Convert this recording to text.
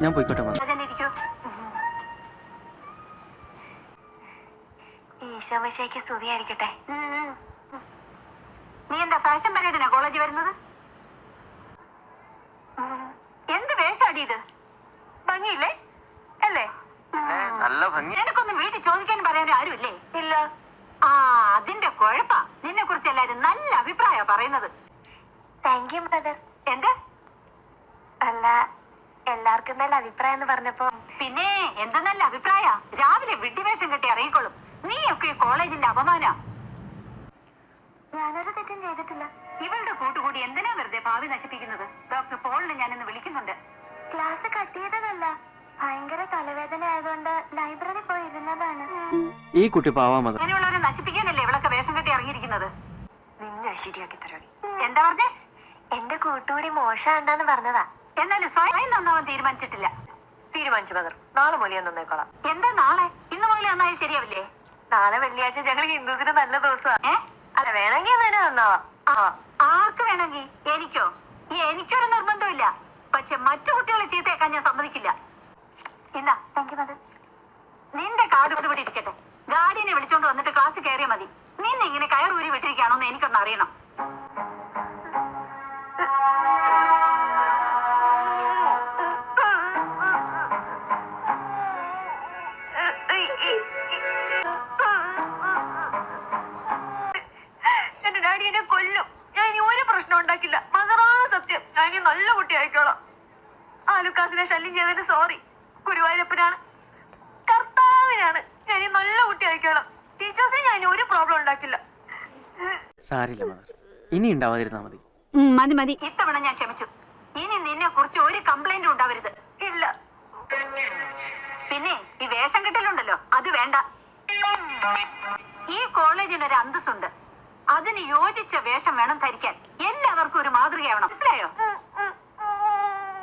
ഞാൻ പോയിക്കോട്ടെ മദർ. ഈശോമിശിഹായ്ക്ക് സ്തുതിയായിരിക്കട്ടെ. നീ എന്താ ഫാഷൻ പരേഡിനാ കോളേജ് വരുന്നത്? എന്ത് വേഷാടി ഇത്? ഭംഗിയില്ലേ അല്ലേ? നല്ല ഭംഗി. എനിക്കൊന്നും വീട്ടിൽ ചോദിക്കാൻ പറയാൻ ആരുമില്ലേ? ഇല്ല. ആ, അതിന്റെ കുഴപ്പാ. നിന്നെ കുറിച്ച് എല്ലാരും നല്ല അഭിപ്രായ പറയുന്നത്. Thank you mother. എന്ത്? അല്ല, എല്ലാവർക്കും നല്ല അഭിപ്രായം എന്ന് പറഞ്ഞപ്പോ. പിന്നെ എന്ത് നല്ല അഭിപ്രായ? രാവിലെ വിഡ്ഢിവേഷം കെട്ടി ഇറങ്ങിക്കോളും. നീയൊക്കെ ഈ കോളേജിന്റെ അപമാന. ഞാനൊരു തെറ്റും ചെയ്തിട്ടില്ല. ഇവളുടെ കൂട്ടുകൂടി എന്തിനാ വെറുതെ ഭാവി നശിപ്പിക്കുന്നത്? ഡോക്ടർ പോളിനെ ഞാനിന്ന് വിളിക്കുന്നുണ്ട്. ക്ലാസ് കട്ട് ചെയ്തതല്ല, ഭയങ്കര തലവേദന ആയതുകൊണ്ട് ലൈബ്രറി പോയി ഇരുന്നതാണ്. ഈ കുട്ടി പാവാ മദർ. അങ്ങനെയുള്ളവരെ നശിപ്പിക്കാനല്ലേ ഇവളൊക്കെ വേഷം കെട്ടി ഇറങ്ങിയിരിക്കുന്നത്? നിന്നെ ശരിയാക്കി തരാടി. എന്താ പറഞ്ഞേ? എന്റെ കൂട്ടുകൂടി മോശമാണെന്ന് പറഞ്ഞതാ. എന്നാലും സ്വയം നന്നാവാൻ തീരുമാനിച്ചിട്ടില്ല. തീരുമാനിച്ചു മദർ. നാളെ മൂല്യം നന്നേക്കോളാം. എന്താ നാളെ? ഇന്ന് മുതലേ നന്നായി ശരിയാവില്ലേ? നാളെ വെള്ളിയാഴ്ച ഞങ്ങൾ ഹിന്ദുസിന് നല്ല ദിവസമാണ്. അല്ല, വേണമെങ്കിൽ വേണേ നന്നാവാം. ആർക്ക് വേണമെങ്കിൽ? എനിക്കോ? എനിക്കൊരു നിർബന്ധമില്ല. പക്ഷെ മറ്റു കുട്ടികളെ ചീത്തയേക്കാൻ ഞാൻ സമ്മതിക്കില്ല. ഇന്നാ താങ്ക് യു മദർ. നിന്റെ കാർഡ് ഇവിടെ ഇരിക്കട്ടെ. ഗാർഡിയനെ വിളിച്ചോണ്ട് വന്നിട്ട് ക്ലാസ് കയറിയാൽ മതി. നിന്നെ ഇങ്ങനെ കയറൂരി വിട്ടിരിക്കുകയാണോന്ന് എനിക്കൊന്ന് അറിയണം. എന്റെ ഡാഡി എന്നെ കൊല്ലും. ഞാൻ ഇനി ഒരു പ്രശ്നം ഉണ്ടാക്കില്ല. മദറാ സത്യം, ഞാൻ ഇനി നല്ല കുട്ടി ആയിക്കോളാം. ആലുക്കാസിനെ ശല്യം ചെയ്തതിന് സോറി. ഗുരുവായൂരപ്പനാണ്, കർത്താവിനാണ്. ഞാൻ ഇനി നല്ല കുട്ടി ആയിക്കോളാം. ടീച്ചേഴ്സിന് ഞാൻ ഇനി ഒരു പ്രോബ്ലം ഉണ്ടാക്കില്ല. സാരില്ല മദർ, ഇനി ഉണ്ടാവാതിരുന്നാ മതി. മതി മതി, ഇത്തവണ ഞാൻ ക്ഷമിച്ചു. ഇനി നിന്നെ കുറിച്ച് ഒരു കംപ്ലൈന്റും ഉണ്ടാവരുത്. ഇല്ല. പിന്നെ ഈ വേഷം കെട്ടലുണ്ടല്ലോ, അത് വേണ്ട. ഈ കോളേജിനൊരു അന്തസ്സുണ്ട്. അതിന് യോജിച്ച വേഷം വേണം ധരിക്കാൻ. എല്ലാവർക്കും ഒരു മാതൃകയാവണം. മനസ്സിലായോ?